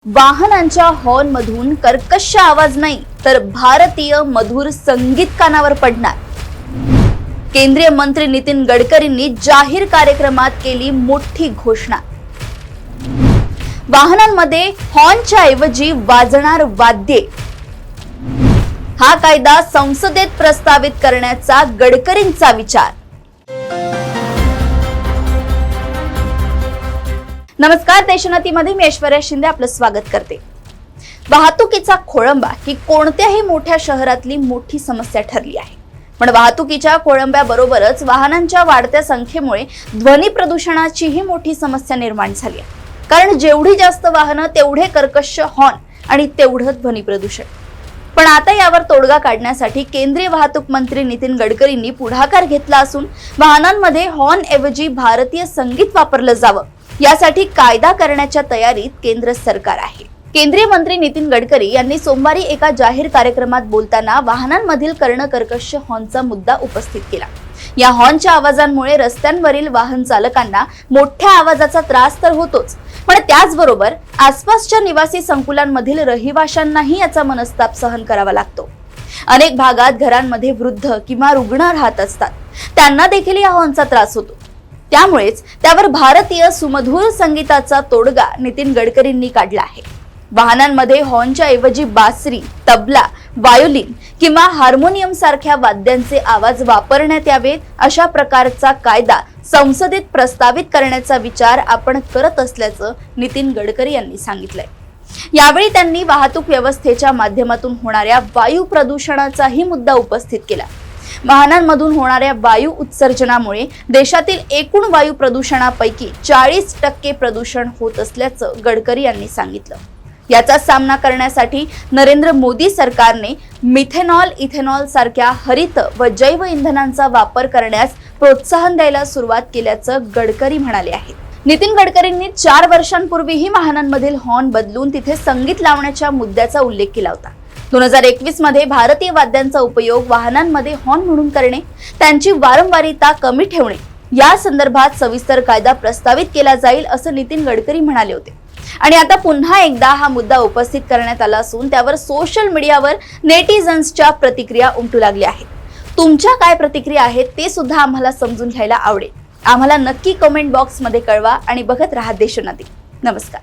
वाहनांच्या हॉर्न मधून कर्कश आवाज नाही तर भारतीय मधुर संगीत कानावर पडणार। केंद्रीय मंत्री नितीन गडकरींनी जाहीर कार्यक्रमात केली मोठी घोषणा। वाहनांमध्ये हॉर्नच्या ऐवजी वाजणार वाद्ये। हा कायदा संसदेत प्रस्तावित करण्याचा गडकरींचा विचार। नमस्कार, देशोन्नतीमध्ये मी ऐश्वर्या शिंदे आपलं स्वागत करते। वाहतुकीचा खोळंबा ही कोणत्याही मोठ्या शहरातली मोठी समस्या ठरली आहे। पण वाहतुकीच्या खोळंब्याबरोबरच वाहनांच्या वाढत्या संख्येमुळे ध्वनी प्रदूषणाचीही मोठी समस्या निर्माण झाली आहे। कारण जेवढी जास्त वाहनं तेवढे कर्कश हॉर्न आणि तेवढं ध्वनी प्रदूषण। पण आता यावर तोडगा काढण्यासाठी केंद्रीय वाहतूक मंत्री नितीन गडकरींनी पुढाकार घेतला असून वाहनांमध्ये हॉर्न ऐवजी भारतीय संगीत वापरलं जावं यासाठी कायदा करण्याच्या तयारीत केंद्र सरकार आहे। केंद्रीय मंत्री नितीन गडकरी यांनी सोमवारी एका जाहीर कार्यक्रमात बोलताना वाहनांमधील कर्णकर्कश हॉर्नचा मुद्दा उपस्थित केला। या हॉर्नच्या आवाजांमुळे रस्त्यांवरील वाहन चालकांना मोठ्या आवाजाचा त्रास तर होतोच, पण त्याचबरोबर आसपासच्या निवासी संकुलांमधील रहिवाशांनाही याचा मनस्ताप सहन करावा लागतो। अनेक भागात घरांमध्ये वृद्ध किंवा रुग्ण राहत असतात, त्यांना देखील या हॉर्नचा त्रास होतो। त्यामुळेच त्यावर भारतीय सुमधुर संगीताचा तोडगा नितीन गडकरींनी काढला आहे। वाहनांमध्ये हॉर्नच्या ऐवजी बासरी, तबला, वायोलिन किंवा हार्मोनियम सारख्या वाद्यांचे आवाज वापरण्यात यावेत अशा प्रकारचा कायदा संसदेत प्रस्तावित करण्याचा विचार आपण करत असल्याचं नितीन गडकरी यांनी सांगितलंय। यावेळी त्यांनी वाहतूक व्यवस्थेच्या माध्यमातून होणाऱ्या वायू प्रदूषणाचाही मुद्दा उपस्थित केला। वाहनांमधून होणाऱ्या वायू उत्सर्जनामुळे देशातील एकूण वायू प्रदूषणापैकी 40% प्रदूषण होत असल्याचं गडकरी यांनी सांगितलं। याचा सामना करण्यासाठी नरेंद्र मोदी सरकारने मिथेनॉल, इथेनॉल सारख्या हरित व जैव इंधनांचा वापर करण्यास प्रोत्साहन द्यायला सुरुवात केल्याचं गडकरी म्हणाले आहेत। नितीन गडकरींनी 4 वर्षांपूर्वीही वाहनांमधील हॉर्न बदलून तिथे संगीत लावण्याच्या मुद्द्याचा उल्लेख केला होता। 2021 मध्ये भारतीय वाद्यांचा उपयोग वाहनांमध्ये हॉर्न म्हणून करणे, त्यांची वारंवारिता कमी ठेवणे या संदर्भात सविस्तर कायदा प्रस्तावित केला जाईल असं नितीन गडकरी म्हणाले होते। आणि आता पुन्हा एकदा हा मुद्दा उपस्थित करण्यात आला असून त्यावर सोशल मीडियावर नेटिझन्सच्या प्रतिक्रिया उमटू लागल्या आहेत। तुमच्या काय प्रतिक्रिया आहेत ते सुद्धा आम्हाला समजून घ्यायला आवडेल। आम्हाला नक्की कमेंट बॉक्समध्ये कळवा आणि बघत राहा देशोन्नती। नमस्कार।